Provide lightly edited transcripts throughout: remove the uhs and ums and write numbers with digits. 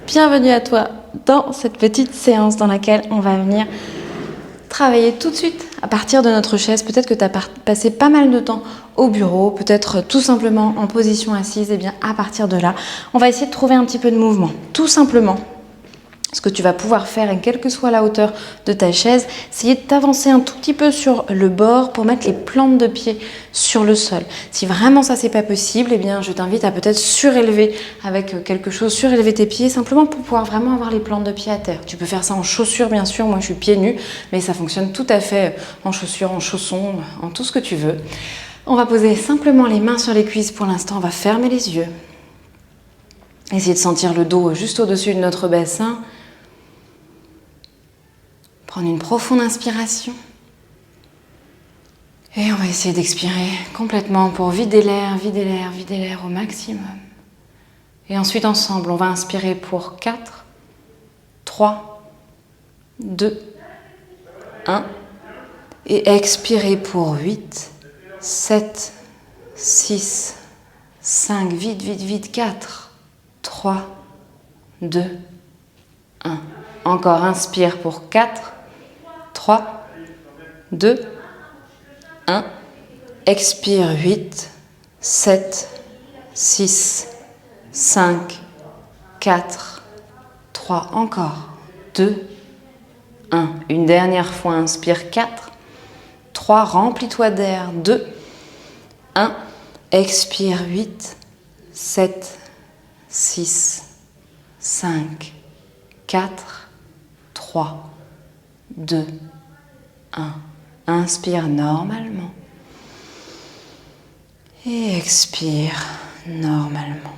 bienvenue à toi dans cette petite séance dans laquelle on va venir travailler tout de suite à partir de notre chaise. Peut-être que tu as passé pas mal de temps au bureau, peut-être tout simplement en position assise. Et bien à partir de là, on va essayer de trouver un petit peu de mouvement. Tout simplement, ce que tu vas pouvoir faire, et quelle que soit la hauteur de ta chaise, essayer de t'avancer un tout petit peu sur le bord pour mettre les plantes de pied sur le sol. Si vraiment ça c'est pas possible, eh bien je t'invite à peut-être surélever avec quelque chose, surélever tes pieds simplement pour pouvoir vraiment avoir les plantes de pied à terre. Tu peux faire ça en chaussures bien sûr, moi je suis pieds nus, mais ça fonctionne tout à fait en chaussures, en chaussons, en tout ce que tu veux. On va poser simplement les mains sur les cuisses pour l'instant, on va fermer les yeux. Essayer de sentir le dos juste au-dessus de notre bassin. Prendre une profonde inspiration. Et on va essayer d'expirer complètement pour vider l'air au maximum. Et ensuite ensemble, on va inspirer pour 4, 3, 2, 1. Et expirer pour 8, 7, 6, 5, vite, 4, 3, 2, 1. Encore, inspire pour 4, 3, 2, 1. Expire 8, 7, 6, 5, 4, 3. Encore 2, 1. Une dernière fois, inspire 4, 3. Remplis-toi d'air. 2, 1. Expire 8, 7, 6, 5, 4, 3, 2, 1. Inspire normalement. Et expire normalement.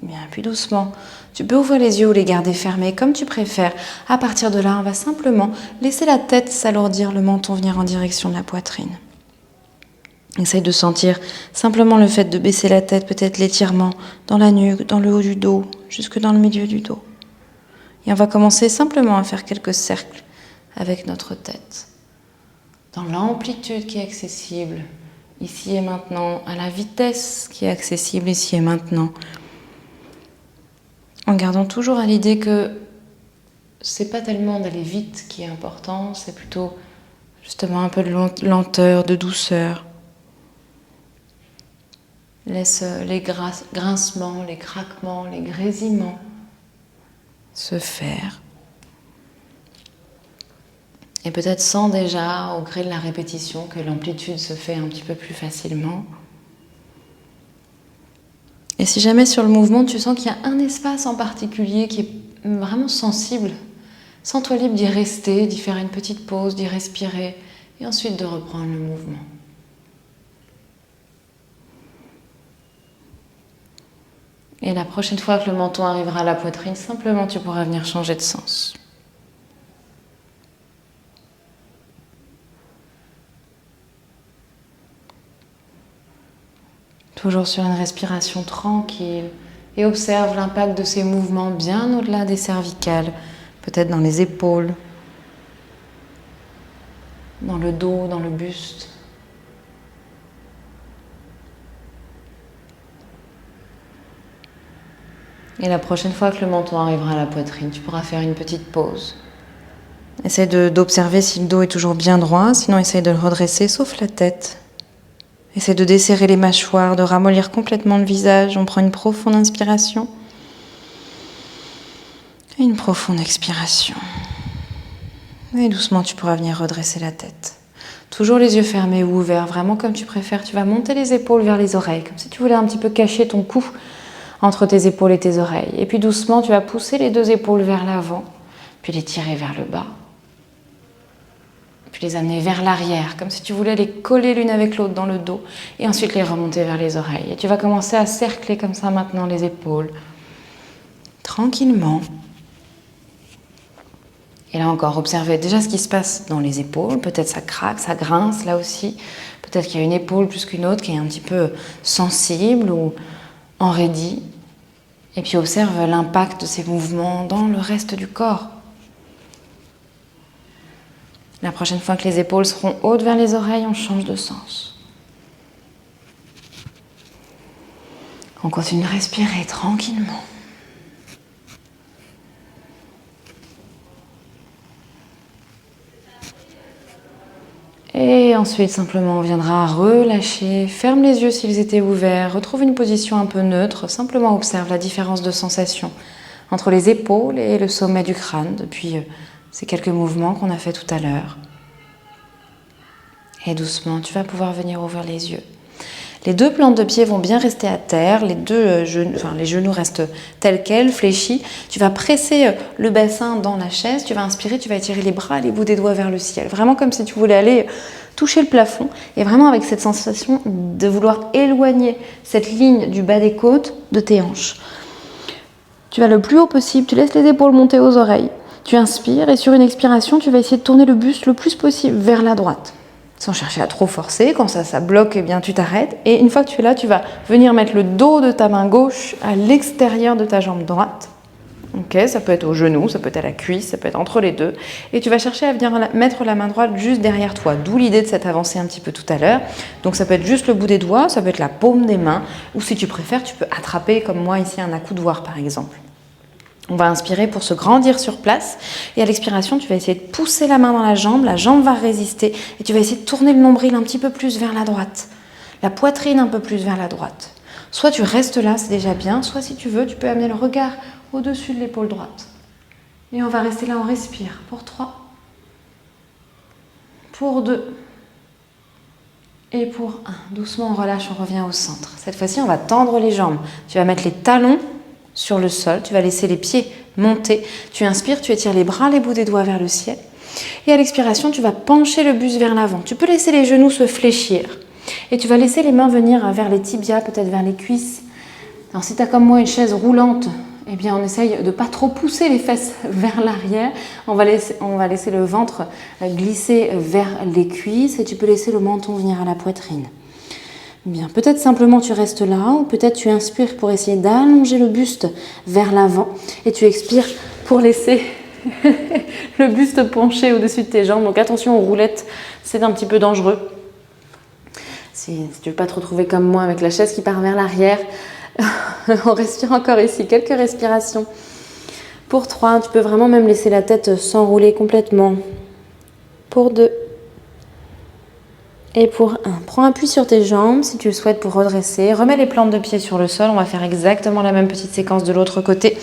Bien, puis doucement, tu peux ouvrir les yeux ou les garder fermés comme tu préfères. À partir de là, on va simplement laisser la tête s'alourdir, le menton venir en direction de la poitrine. Essaye de sentir simplement le fait de baisser la tête, peut-être l'étirement dans la nuque, dans le haut du dos, jusque dans le milieu du dos. Et on va commencer simplement à faire quelques cercles avec notre tête. Dans l'amplitude qui est accessible, ici et maintenant, à la vitesse qui est accessible ici et maintenant. En gardant toujours à l'idée que c'est pas tellement d'aller vite qui est important, c'est plutôt justement un peu de lenteur, de douceur. Laisse les grincements, les craquements, les grésillements se faire. Et peut-être sens déjà, au gré de la répétition, que l'amplitude se fait un petit peu plus facilement. Et si jamais sur le mouvement, tu sens qu'il y a un espace en particulier qui est vraiment sensible, sens-toi libre d'y rester, d'y faire une petite pause, d'y respirer, et ensuite de reprendre le mouvement. Et la prochaine fois que le menton arrivera à la poitrine, simplement tu pourras venir changer de sens. Toujours sur une respiration tranquille et observe l'impact de ces mouvements bien au-delà des cervicales, peut-être dans les épaules, dans le dos, dans le buste. Et la prochaine fois que le menton arrivera à la poitrine, tu pourras faire une petite pause. Essaye d'observer si le dos est toujours bien droit, sinon essaye de le redresser, sauf la tête. Essaie de desserrer les mâchoires, de ramollir complètement le visage. On prend une profonde inspiration et une profonde expiration. Et doucement, tu pourras venir redresser la tête. Toujours les yeux fermés ou ouverts, vraiment comme tu préfères. Tu vas monter les épaules vers les oreilles, comme si tu voulais un petit peu cacher ton cou entre tes épaules et tes oreilles. Et puis doucement, tu vas pousser les deux épaules vers l'avant, puis les tirer vers le bas. Puis les amener vers l'arrière, comme si tu voulais les coller l'une avec l'autre dans le dos, et ensuite les remonter vers les oreilles. Et tu vas commencer à cercler comme ça maintenant les épaules, tranquillement. Et là encore, observez déjà ce qui se passe dans les épaules. Peut-être ça craque, ça grince là aussi. Peut-être qu'il y a une épaule plus qu'une autre qui est un petit peu sensible ou enraidie. Et puis observe l'impact de ces mouvements dans le reste du corps. La prochaine fois que les épaules seront hautes vers les oreilles, on change de sens. On continue de respirer tranquillement. Et ensuite, simplement, on viendra relâcher. Ferme les yeux s'ils étaient ouverts. Retrouve une position un peu neutre. Simplement observe la différence de sensation entre les épaules et le sommet du crâne depuis ces quelques mouvements qu'on a fait tout à l'heure. Et doucement, tu vas pouvoir venir ouvrir les yeux. Les deux plantes de pied vont bien rester à terre, les genoux restent tels quels, fléchis. Tu vas presser le bassin dans la chaise, tu vas inspirer, tu vas étirer les bras, les bouts des doigts vers le ciel. Vraiment comme si tu voulais aller toucher le plafond. Et vraiment avec cette sensation de vouloir éloigner cette ligne du bas des côtes de tes hanches. Tu vas le plus haut possible, tu laisses les épaules monter aux oreilles. Tu inspires et sur une expiration, tu vas essayer de tourner le buste le plus possible vers la droite. Sans chercher à trop forcer, quand ça bloque, eh bien tu t'arrêtes. Et une fois que tu es là, tu vas venir mettre le dos de ta main gauche à l'extérieur de ta jambe droite. Ok, ça peut être au genou, ça peut être à la cuisse, ça peut être entre les deux. Et tu vas chercher à venir mettre la main droite juste derrière toi, d'où l'idée de cette avancée un petit peu tout à l'heure. Donc ça peut être juste le bout des doigts, ça peut être la paume des mains, ou si tu préfères, tu peux attraper comme moi ici un accoudoir par exemple. On va inspirer pour se grandir sur place et à l'expiration, tu vas essayer de pousser la main dans la jambe va résister et tu vas essayer de tourner le nombril un petit peu plus vers la droite, la poitrine un peu plus vers la droite. Soit tu restes là, c'est déjà bien, soit si tu veux, tu peux amener le regard au-dessus de l'épaule droite. Et on va rester là, on respire pour 3, pour 2 et pour 1. Doucement, on relâche, on revient au centre. Cette fois-ci, on va tendre les jambes. Tu vas mettre les talons sur le sol, tu vas laisser les pieds monter, tu inspires, tu étires les bras, les bouts des doigts vers le ciel et à l'expiration, tu vas pencher le buste vers l'avant. Tu peux laisser les genoux se fléchir et tu vas laisser les mains venir vers les tibias, peut-être vers les cuisses. Alors si tu as comme moi une chaise roulante, eh bien on essaye de ne pas trop pousser les fesses vers l'arrière, on va laisser le ventre glisser vers les cuisses et tu peux laisser le menton venir à la poitrine. Bien, peut-être simplement tu restes là ou peut-être tu inspires pour essayer d'allonger le buste vers l'avant et tu expires pour laisser le buste penché au-dessus de tes jambes. Donc attention aux roulettes, c'est un petit peu dangereux. Si tu ne veux pas te retrouver comme moi avec la chaise qui part vers l'arrière, on respire encore ici, quelques respirations. Pour 3, tu peux vraiment même laisser la tête s'enrouler complètement. Pour 2. Et pour 1, prends appui sur tes jambes si tu le souhaites pour redresser. Remets les plantes de pied sur le sol. On va faire exactement la même petite séquence de l'autre côté.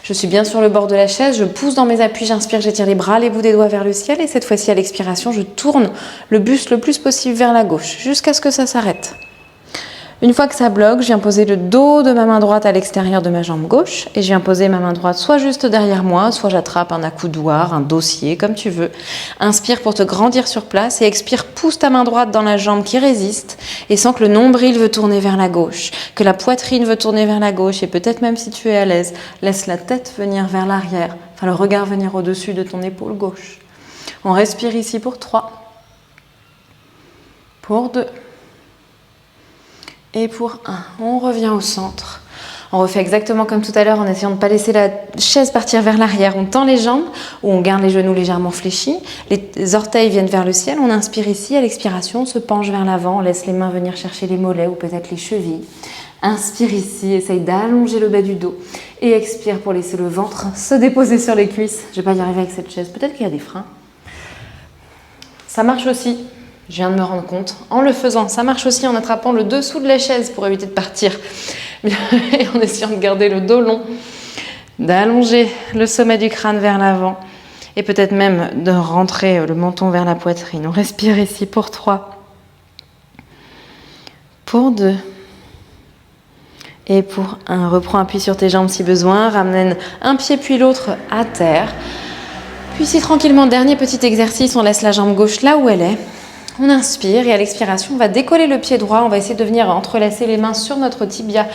Je suis bien sur le bord de la chaise. Je pousse dans mes appuis, j'inspire, j'étire les bras, les bouts des doigts vers le ciel. Et cette fois-ci, à l'expiration, je tourne le buste le plus possible vers la gauche jusqu'à ce que ça s'arrête. Une fois que ça bloque, je viens poser le dos de ma main droite à l'extérieur de ma jambe gauche et je viens poser ma main droite soit juste derrière moi, soit j'attrape un accoudoir, un dossier, comme tu veux. Inspire pour te grandir sur place et expire, pousse ta main droite dans la jambe qui résiste et sens que le nombril veut tourner vers la gauche, que la poitrine veut tourner vers la gauche et peut-être même si tu es à l'aise, laisse la tête venir vers l'arrière, enfin le regard venir au-dessus de ton épaule gauche. On respire ici pour 3, pour 2. Et pour 1, on revient au centre. On refait exactement comme tout à l'heure en essayant de ne pas laisser la chaise partir vers l'arrière. On tend les jambes ou on garde les genoux légèrement fléchis. Les orteils viennent vers le ciel. On inspire ici. À l'expiration, on se penche vers l'avant. On laisse les mains venir chercher les mollets ou peut-être les chevilles. Inspire ici. Essaye d'allonger le bas du dos. Et expire pour laisser le ventre se déposer sur les cuisses. Je ne vais pas y arriver avec cette chaise. Peut-être qu'il y a des freins. Ça marche aussi. Je viens de me rendre compte, en le faisant, ça marche aussi en attrapant le dessous de la chaise pour éviter de partir. Et en essayant de garder le dos long, d'allonger le sommet du crâne vers l'avant et peut-être même de rentrer le menton vers la poitrine. On respire ici pour 3, pour 2 et pour 1. Reprends appui sur tes jambes si besoin, ramène un pied puis l'autre à terre. Puis si tranquillement, dernier petit exercice, on laisse la jambe gauche là où elle est. On inspire et à l'expiration, on va décoller le pied droit. On va essayer de venir entrelacer les mains sur notre tibia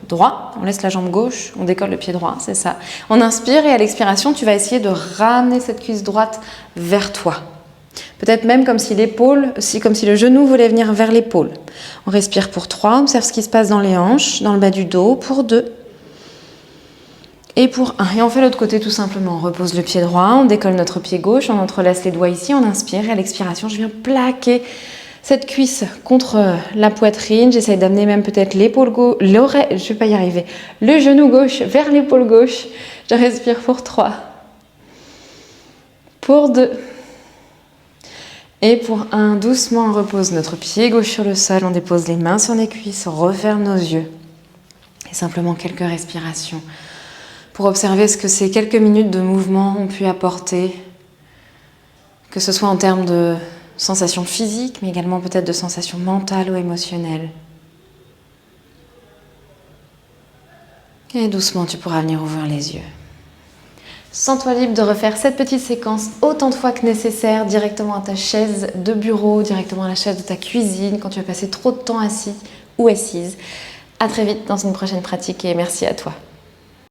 droit. On laisse la jambe gauche, on décolle le pied droit, c'est ça. On inspire et à l'expiration, tu vas essayer de ramener cette cuisse droite vers toi. Peut-être même comme si le genou voulait venir vers l'épaule. On respire pour 3, observe ce qui se passe dans les hanches, dans le bas du dos, pour 2. Et pour 1, et on fait l'autre côté tout simplement. On repose le pied droit, on décolle notre pied gauche, on entrelace les doigts ici, on inspire et à l'expiration, je viens plaquer cette cuisse contre la poitrine. J'essaie d'amener même peut-être l'épaule gauche, l'oreille, je vais pas y arriver, le genou gauche vers l'épaule gauche. Je respire pour 3, pour 2 Et pour un, doucement on repose notre pied gauche sur le sol, on dépose les mains sur les cuisses, on referme nos yeux. Et simplement quelques respirations pour observer ce que ces quelques minutes de mouvement ont pu apporter, que ce soit en termes de sensations physiques, mais également peut-être de sensations mentales ou émotionnelles. Et doucement, tu pourras venir ouvrir les yeux. Sens-toi libre de refaire cette petite séquence autant de fois que nécessaire, directement à ta chaise de bureau, directement à la chaise de ta cuisine, quand tu as passé trop de temps assis ou assise. À très vite dans une prochaine pratique et merci à toi.